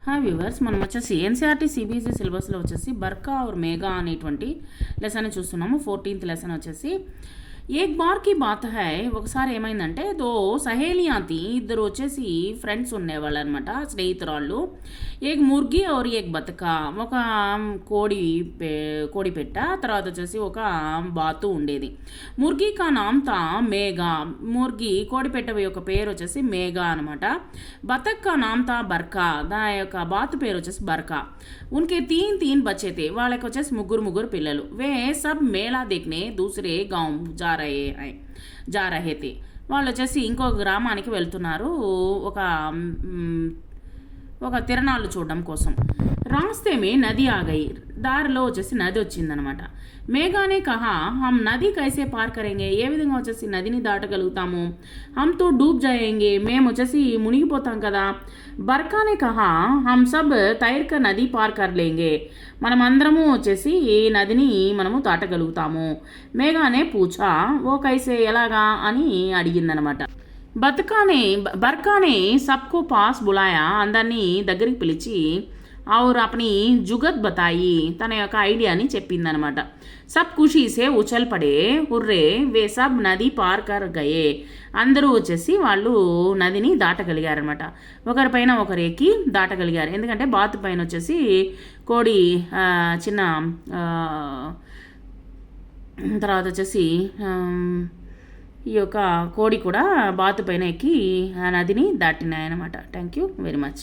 हाँ వ్యూవర్స్, మనం వచ్చేసి ఎన్సీఆర్టీ సిబిఎస్ఈ సిలబస్లో వచ్చేసి బర్కా और మేఘా అనేటువంటి లెసన్ చూస్తున్నాము. 14th లెసన్ వచ్చేసి ఏక్ బార్ కి బాత్ హై. ఒకసారి ఏమైందంటే దో సహేలియా థీ, ఇద్దరు వచ్చేసి ఫ్రెండ్స్ ఉండేవాళ్ళు అనమాట, స్నేహితురాళ్ళు. ఏక్ ముర్గి और ఏక్ బతక, ఒక కోడి పెట్ట, తర్వాత వచ్చేసి ఒక బాతు ఉండేది. ముర్గి కా నామ్ తా మేఘా, ముర్గి కోడిపెట్ట యొక్క పేరు వచ్చేసి మేఘా అనమాట. బతక్ కా నామ్ తా బర్కా, దాని యొక్క బాతు పేరు వచ్చేసి బర్కా. ఉన్కే తీన్ తీన్ బచ్చేతే, వాళ్ళకి వచ్చేసి ముగ్గురు పిల్లలు. వే సబ్ మేళా దేఖ్నే దూసరే గాంవ్ జా రహే తే, వాళ్ళు వచ్చేసి ఇంకొక గ్రామానికి వెళ్తున్నారు ఒక తిరణాలు చూడడం కోసం. రాస్తే మే నది ఆగయి, దారిలో వచ్చేసి నది వచ్చిందనమాట. మేఘానే కహా హమ్ నది కైసే పార్ కరేంగే, ఏ విధంగా వచ్చేసి నదిని దాటగలుగుతాము. హమ్ తో డూబ్ జాయేంగే, మేము వచ్చేసి మునిగిపోతాం కదా. బర్కానే కహా హమ్ సబ్ తైర్క నది పార్ కర్లేంగే, మనం అందరము వచ్చేసి ఈ నదిని మనము దాటగలుగుతాము. మేఘానే పూచా ఓ కైసే, ఎలాగా అని అడిగిందనమాట. బర్కానే సబ్కో పాస్ బులాయా, అందరినీ దగ్గరికి పిలిచి और अपनी जुगत बताई, తన యొక్క ఐడియాని చెప్పిందనమాట. సబ్ ఖుషీ సే ఉచల్ పడే హుర్రే వే సబ్ నది పార్ కర్ గయే, అందరూ వచ్చేసి వాళ్ళు నదిని దాటగలిగారనమాట. ఒకరిపైన ఒకరు ఎక్కి దాటగలిగారు. ఎందుకంటే బాతు పైన వచ్చేసి కోడి చిన్న తర్వాత వచ్చేసి ఈ యొక్క కోడి కూడా బాతు పైన ఎక్కి నదిని దాటినాయన్నమాట. Thank you very much.